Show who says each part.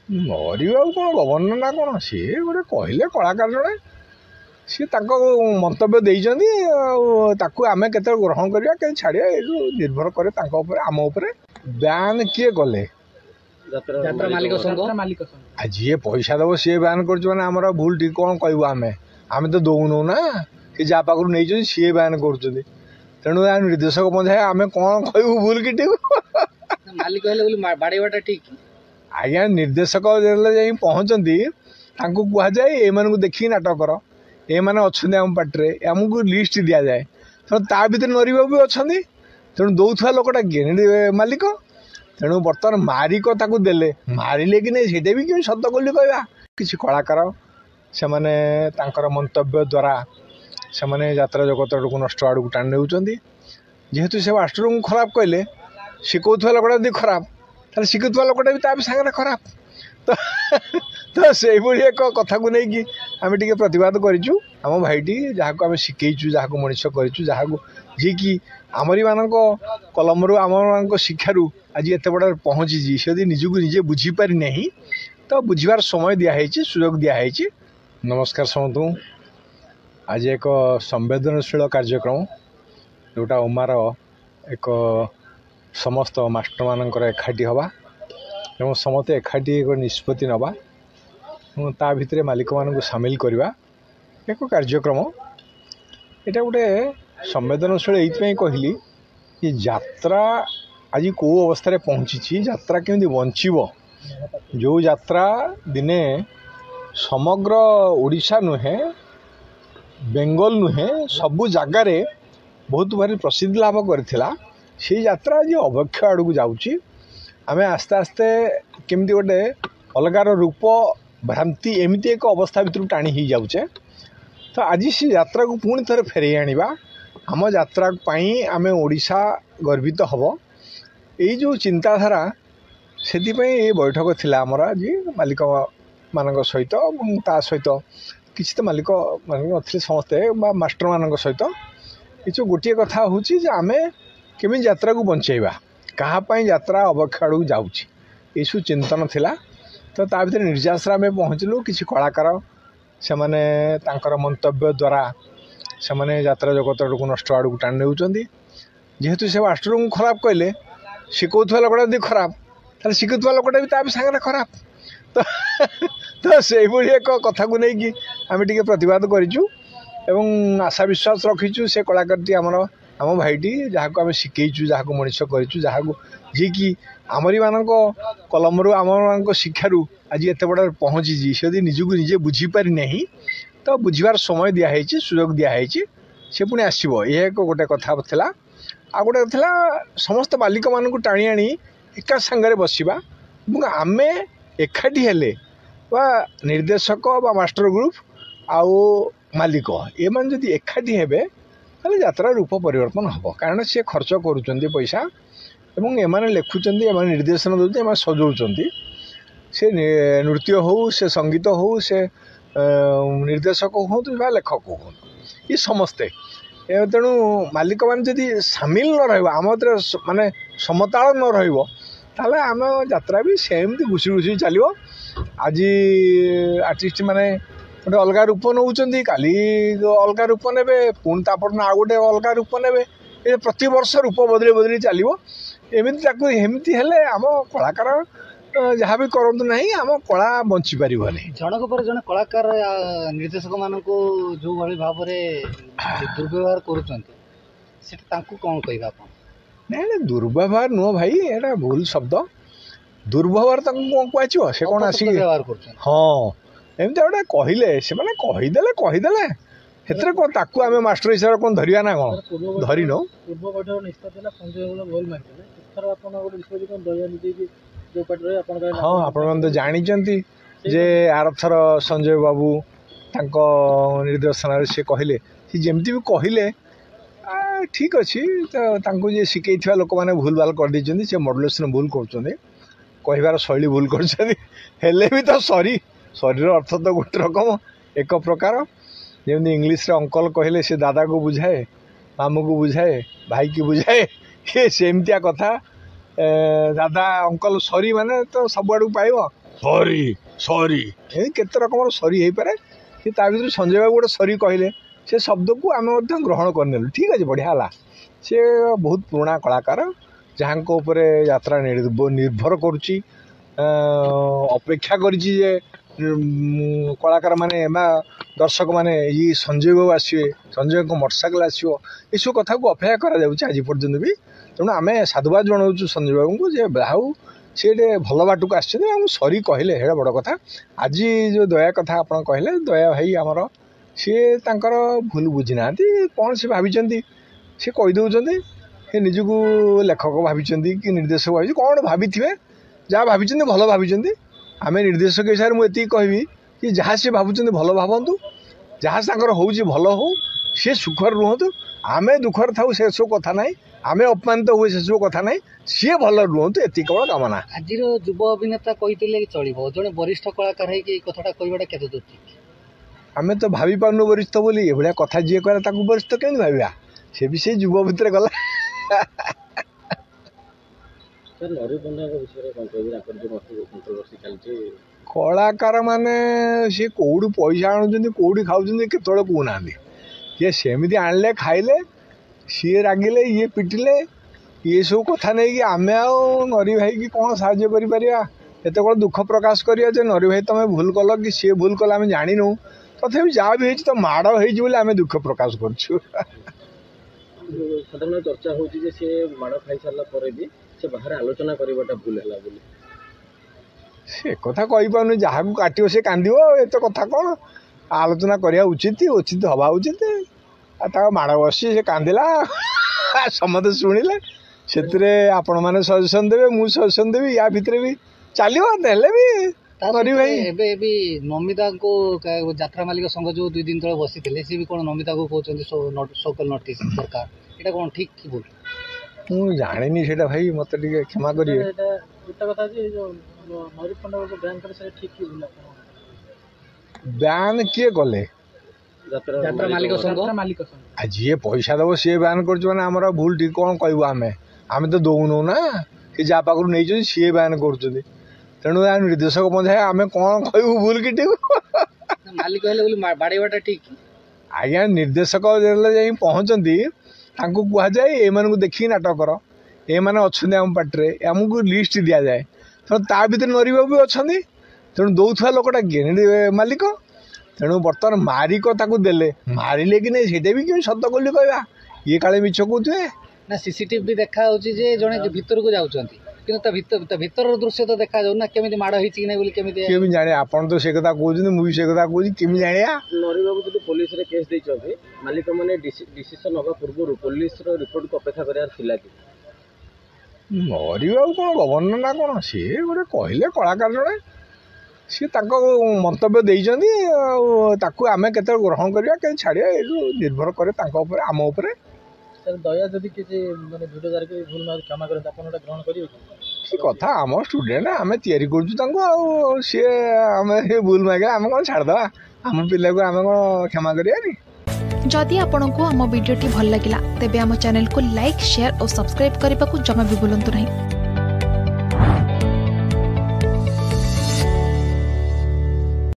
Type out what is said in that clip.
Speaker 1: मरवा कौन गवर्नर ना कौन सी गोटे कहले कलाकार जड़े सी मंतव्य देते आम के ग्रहण करवा के छाड़िया ये निर्भर करे आम उपर बैन किए गले जी पैसा दब सी बैन कर भूल ठीक कौन कहू आम तो दौनु ना कि जहाँ पाखु नहीं सी बैन कर तेणु निर्देशक मध्य आम कौन कहू भूल कि
Speaker 2: मालिक ठीक
Speaker 1: आज्ञा निर्देशक जा पहुँचती कह जाए ये देखिए नाटक कर ये अच्छा आम पार्टी आमको लिस्ट दि जाए तेणु ता भर नरीब भी अच्छा तेणु दौरा लोकटा किए मालिक तेणु बर्तमान मारिक देले मारे कि नहीं से भी क्यों सत बोली कह किसी कलाकार से मंतव्य द्वारा से यात्रा जगत को नष्ट आड़ को टाणी नौकरी जेहेतु से मास्टर को खराब कहले शिखुवा लोकटा यदि खराब ताले शिखुवा लोकटा भी ताप सागर खराब तो से एक कथा को लेकिन आम टे प्रतिवाद करूँ आम भाईटी जहाँ को आम शिखु जहाँ को मनीष करूँ जहाँ को जी कि आमरी मान कलम रू आम शिक्षार आज एत बड़ा पहुँची से निजक निजे बुझीपारी नहीं तो बुझार समय दिखाई सुजोग दिखाई। नमस्कार समूह आज एक संवेदनशील कार्यक्रम जोटा उमार एक समस्त मास्टर मानकर एकाठी हवा एवं समस्त एकाठी एक निष्पत्ति नवा ता भितर मालिक मान सामिल करवा एक कार्यक्रम यहाँ गोटे संवेदनशील ये कहली कि यात्रा आज कौ अवस्था पहुँची यात्रा केमी बंचब जो यात्रा दिने समग्र ओडिशा नुहे बेंगल नुहे सबू जगार बहुत भारी प्रसिद्धि लाभ करथिला से यात्रा आज अवक्ष आड़ को जाऊँगी आम आस्ते आस्ते केमती गोटे अलगार रूप भ्रांति एमती एक अवस्था भितर टाणी हो जाऊे तो आज से यात्रा को पुणी थे फेरई आनिबा आम यात्रा आम ओडिशा गर्वित हम यही जो चिंताधारा से ये बैठक थिला आमर आज मालिक मान सहित ता सहित किसी तो मालिक थे समस्ते मास्टर मान सहित ये जो गोटे कथा हूँ आम केमी यात्रा को बंचेबा कहाँ यात्रा अवक्ष आड़ को जाऊँगी यू चिंतन थिला तो ता भर निर्यास आम पहुँचलु किसी कलाकार से मंतव्य द्वारा से यात्रा जगत को नष्ट आड़ को टाणी नौकरी जेहेतु से मास्टर को खराब कहले शिखुवा लोकटा यदि खराब ताले शिखुवा लोकटा भी ताप सागर खराब तो से एक कथा को लेकिन आम टे प्रतिवाद करूँ एवं आशा विश्वास रखीचु से कलाकार आमर आम भाईटी जहाँ को आम शिखु जहाँ को मनीष करूँ जहाँ को जी कि आमरी मान कलम रू आम शिक्षार आज एत बड़ा पहुँची से निजक निजे बुझीपारी नहीं तो बुझार समय दिखाई सुजोग दिखाई से पुणी आसो ये एक गोटे कथा था आ गोटे था समस्त मालिक मान को टाणी आनी एका सांगे बसवा आम एकाठी हेले बा निर्देशक बा मास्टर ग्रुप आउ मालिक ये मान जदि एकाठी हेबे ताले यात्रा रूप परिवर्तन हम कारण सी खर्च करुँच पैसा एवं एमाने लिखुंट एमाने निर्देशन दौरान एम सजाऊँच से नृत्य हो से संगीत हो से निर्देशक हूँ बा लेखक हूँ ये समस्ते तेणु मालिक मान जदि सामिल न रम माने समताल न रहा आम यात्रा भी सेमती घुसी घुसी चलो आज आर्टिस्ट माने गोटे अलग रूप नौकरी काली अलग रूप ने पुणी तापर आ गए अलग रूप ने प्रति वर्ष रूप बदली बदली चलो एमती हेले आम कलाकार जहाँ भी करतु ना आम कला बंची पार नहीं
Speaker 2: जनक पर जन कलाकार निर्देशक मान जो भाव में दुर्व्यवहार कर कौन कह
Speaker 1: नहीं दुर्व्यवहार नुह भाई एटा भूल शब्द दुर्व्यवहार कौन कह से कौन आसिक हाँ एमती गोटे कहले से कहीदेले से कौन ताकू आम मास्टर हिसाब से कौन धरिया ना कौन धरी नो हाँ आपण तो जानते जे आर थर संजय बाबू निर्देशन से कहले जमती भी कहले ठीक अच्छे तो जी शिखई लोक मैंने भूल भाल कर से मॉड्यूलेशन भूल कर शैली भूल कर भी तो सरी शरीर अर्थ तो गोटे रकम एक प्रकार जमी इंग्लीश अंकल कहले से दादा को बुझाए मामू को बुझाए भाई की बुझाए ये सेमतिया कथा दादा अंकल सरी माने तो सब आड़ पाइब ସରି ସରି ଏମିତି କେତେ ରକମର ସରି ହେଇପାରେ। କି ତା ଭିତରୁ ସଞ୍ଜୟ ବାବୁ ଗୋଟେ ସରି କହିଲେ, ସେ ଶବ୍ଦକୁ ଆମେ ମଧ୍ୟ ଗ୍ରହଣ କରିନେଲୁ। ଠିକ୍ ଅଛି, ବଢ଼ିଆ ହେଲା। ସେ ବହୁତ ପୁରୁଣା କଳାକାର, ଯାହାଙ୍କ ଉପରେ ଯାତ୍ରା ନିର୍ଭର କରୁଛି, ଅପେକ୍ଷା କରିଛି ଯେ କଳାକାରମାନେ ବା ଦର୍ଶକମାନେ ଏଇ ସଞ୍ଜୟ ବାବୁ ଆସିବେ, ସଞ୍ଜୟଙ୍କ ମୋଟରସାଇକେଲ ଆସିବ, ଏସବୁ କଥାକୁ ଅପେକ୍ଷା କରାଯାଉଛି ଆଜି ପର୍ଯ୍ୟନ୍ତ ବି। ତେଣୁ ଆମେ ସାଧୁବାଦ ଜଣାଉଛୁ ସଞ୍ଜୟ ବାବୁଙ୍କୁ ଯେ ଯାହା ହଉ ସେ ଟିକେ ଭଲ ବାଟକୁ ଆସିଛନ୍ତି, ଆମକୁ ସରି କହିଲେ, ସେଇଟା ବଡ଼ କଥା। ଆଜି ଯେଉଁ ଦୟା କଥା ଆପଣ କହିଲେ, ଦୟା ଭାଇ ଆମର, ସିଏ ତାଙ୍କର ଭୁଲ ବୁଝିନାହାନ୍ତି। କ'ଣ ସେ ଭାବିଛନ୍ତି ସେ କହିଦେଉଛନ୍ତି। ସେ ନିଜକୁ ଲେଖକ ଭାବିଛନ୍ତି କି ନିର୍ଦ୍ଦେଶକ ଭାବିଛନ୍ତି, କ'ଣ ଭାବିଥିବେ, ଯାହା ଭାବିଛନ୍ତି ଭଲ ଭାବିଛନ୍ତି। ଆମେ ନିର୍ଦ୍ଦେଶକ ହିସାବରେ ମୁଁ ଏତିକି କହିବି କି ଯାହା ସିଏ ଭାବୁଛନ୍ତି ଭଲ ଭାବନ୍ତୁ, ଯାହା ତାଙ୍କର ହେଉଛି ଭଲ ହଉ, ସିଏ ସୁଖରେ ରୁହନ୍ତୁ, ଆମେ ଦୁଃଖରେ ଥାଉ ସେସବୁ କଥା ନାହିଁ, ଆମେ ଅପମାନିତ ହୁଏ ସେସବୁ କଥା ନାହିଁ, ସିଏ ଭଲ ରୁହନ୍ତୁ, ଏତିକି କେବଳ କାମନା।
Speaker 2: ଆଜିର ଯୁବ ଅଭିନେତା କହିଥିଲେ ଚଳିବ, ଜଣେ ବରିଷ୍ଠ କଳାକାର ହେଇକି ଏଇ କଥାଟା କହିବାଟା କେତେ ଦୂର ଠିକ୍?
Speaker 1: ଆମେ ତ ଭାବି ପାରୁନୁ ବରିଷ୍ଠ ବୋଲି। ଏଭଳିଆ କଥା ଯିଏ କହିଲା ତାକୁ ବରିଷ୍ଠ କେମିତି ଭାବିବା? ସେ ବି ସେଇ ଯୁବ ଭିତରେ ଗଲା। କଳାକାର ମାନେ ସିଏ କୋଉଠୁ ପଇସା ଆଣୁଛନ୍ତି, କୋଉଠି ଖାଉଛନ୍ତି, କେତେବେଳେ କହୁନାହାନ୍ତି। ସିଏ ସେମିତି ଆଣିଲେ ଖାଇଲେ, ସିଏ ରାଗିଲେ, ଇଏ ପିଟିଲେ, ଇଏ ସବୁ କଥା ନେଇକି ଆମେ ଆଉ ନରି ଭାଇକି କ'ଣ ସାହାଯ୍ୟ କରିପାରିବା? ଏତେବେଳେ ଦୁଃଖ ପ୍ରକାଶ କରିବା ଯେ ନରି ଭାଇ ତମେ ଭୁଲ କଲ କି ସିଏ ଭୁଲ କଲ ଆମେ ଜାଣିନୁ। ତଥାପି ଯାହା ବି ହେଇଛି ତ ମାଡ଼ ହେଇଛି ବୋଲି ଆମେ ଦୁଃଖ ପ୍ରକାଶ କରୁଛୁ।
Speaker 3: ସାଧାରଣ ଚର୍ଚ୍ଚା ହେଉଛି ଯେ ସେ ମାଡ଼ ଖାଇସାରିଲା ପରେ ବି ସେ ବାହାରେ ଆଲୋଚନା କରିବାଟା ଭୁଲ ହେଲା ବୋଲି।
Speaker 1: ସେ କଥା କହିପାରୁନି, ଯାହାକୁ କାଟିବ ସେ କାନ୍ଦିବ। ଏତେ କଥା କ'ଣ? ଆଲୋଚନା କରିବା ଉଚିତ, ଉଚିତ ହେବା ଉଚିତ। ଆଉ ତାଙ୍କ ମାଡ଼ ବସିଛି, ସେ କାନ୍ଦିଲା, ସମସ୍ତେ ଶୁଣିଲେ, ସେଥିରେ ଆପଣମାନେ ସଜେସନ୍ ଦେବେ, ମୁଁ ସଜେସନ୍ ଦେବି, ୟା ଭିତରେ ବି ଚାଲିବ। ହେଲେ ବି ନରି ଭାଇ
Speaker 2: ଏବେ ବି ନମିତାଙ୍କୁ ଯାତ୍ରା ମାଲିକ ସଂଘ ଯୋଉ 2 ଦିନ ତଳେ ବସିଥିଲେ, ସିଏ ବି କ'ଣ ନମିତାକୁ କହୁଛନ୍ତି ସୋକଲ ନୋଟିସ୍ ଦରକାର, ଏଇଟା କ'ଣ ଠିକ୍ କି ଭୁଲ?
Speaker 1: ମୁଁ ଜାଣିନି ସେଇଟା ଭାଇ, ମୋତେ ଟିକେ କ୍ଷମା କରିବେ। ବ୍ୟାନ୍ କିଏ କଲେ?
Speaker 2: ଯାତ୍ରା ମାଲିକ ସଂଘ।
Speaker 1: ଆଉ ଯିଏ ପଇସା ଦେବ ସିଏ ବ୍ୟାନ୍ କରୁଛି ମାନେ ଆମର ଭୁଲ ଠିକ୍ କ'ଣ କହିବୁ? ଆମେ ତ ଦଉନୁ ନା, ସେ ଯାହା ପାଖରୁ ନେଇଛନ୍ତି ସିଏ ବ୍ୟାନ୍ କରୁଛନ୍ତି। ତେଣୁ ନିର୍ଦ୍ଦେଶକ ମଧ୍ୟ ଆମେ କ'ଣ କହିବୁ ଭୁଲ କି ଠିକ୍?
Speaker 2: ମାଲିକ ହେଲେ ବୋଲି ବାଡ଼େଇବାଟା ଠିକ୍?
Speaker 1: ଆଜ୍ଞା, ନିର୍ଦ୍ଦେଶକ ଯେତେବେଳେ ଯାଇ ପହଞ୍ଚନ୍ତି ତାଙ୍କୁ କୁହାଯାଏ ଏମାନଙ୍କୁ ଦେଖିକି ନାଟକ କର, ଏମାନେ ଅଛନ୍ତି ଆମ ପାର୍ଟିରେ, ଆମକୁ ଲିଷ୍ଟ ଦିଆଯାଏ। ତେଣୁ ତା ଭିତରେ ନରିବାବୁ ବି ଅଛନ୍ତି। ତେଣୁ ଦଉଥିବା ଲୋକଟା କିଏ? ମାଲିକ। ତେଣୁ ବର୍ତ୍ତମାନ ମାରିକ ତାକୁ ଦେଲେ, ମାରିଲେ କି ନାହିଁ ସେଇଟା ବି କେମିତି ସତ ବୋଲି କହିବା? ଇଏ କାଳେ ମିଛ କହୁଥିବେ
Speaker 2: ନା? ସିସିଟିଭି ବି ଦେଖାଯାଉଛି ଯେ ଜଣେ ଭିତରକୁ ଯାଉଛନ୍ତି, କିନ୍ତୁ ତା ଭିତରର ଦୃଶ୍ୟ ତ ଦେଖାଯାଉ ନା, କେମିତି ମାଡ଼ ହେଇଛି କି ନାହିଁ ବୋଲି କେମିତି
Speaker 1: ଜାଣିବା? ଆପଣ ତ ସେ କଥା କହୁଛନ୍ତି, ମୁଁ ବି ସେ କଥା କହୁଛି, କେମିତି ଜାଣିବା?
Speaker 3: ନରିବାବୁ ଯଦି ପୋଲିସରେ କେସ୍ ଦେଇଛନ୍ତି, ମାଲିକମାନେ ଡିସିସନ୍ ନେବା ପୂର୍ବରୁ ପୋଲିସର ରିପୋର୍ଟକୁ ଅପେକ୍ଷା କରିବାର ଥିଲା କି?
Speaker 1: ନରିବାବୁ କ'ଣ ଗଭର୍ଣ୍ଣର ନା କ'ଣ? ସିଏ ଗୋଟେ କହିଲେ କଳାକାର ଜଣେ, ସିଏ ତାଙ୍କ ମନ୍ତବ୍ୟ ଦେଇଛନ୍ତି। ଆଉ ତାକୁ ଆମେ କେତେବେଳେ ଗ୍ରହଣ କରିବା, କେତେ ଛାଡ଼ିବା, ଏଇଠୁ ନିର୍ଭର କରେ ତାଙ୍କ ଉପରେ, ଆମ ଉପରେ।
Speaker 3: ଦୟା ଯଦି କିଛି ମାନେ ଭିଡ଼ିଓ ଜାରି କରି ଭୁଲ ମାର୍କ କ୍ଷମା କରନ୍ତି, ଆପଣ ଏଇଟା ଗ୍ରହଣ କରିବେ କି?
Speaker 1: କି କଥା, ଆମ ଷ୍ଟୁଡେଣ୍ଟ, ଆମେ ତିଆରି କରୁଛୁ ତାଙ୍କୁ। ଆଉ ସିଏ ଆମେ ଭୁଲ ମାଗିଲେ ଆମେ କ'ଣ ଛାଡ଼ିଦେବା? ଆମ ପିଲାକୁ ଆମେ କ'ଣ କ୍ଷମା କରିବାନି?
Speaker 4: जदि आपंक आम भिडी भल लगा तेब आम चैनल को लाइक शेयर और सब्सक्राइब करने को जमा भी भूलु नहीं।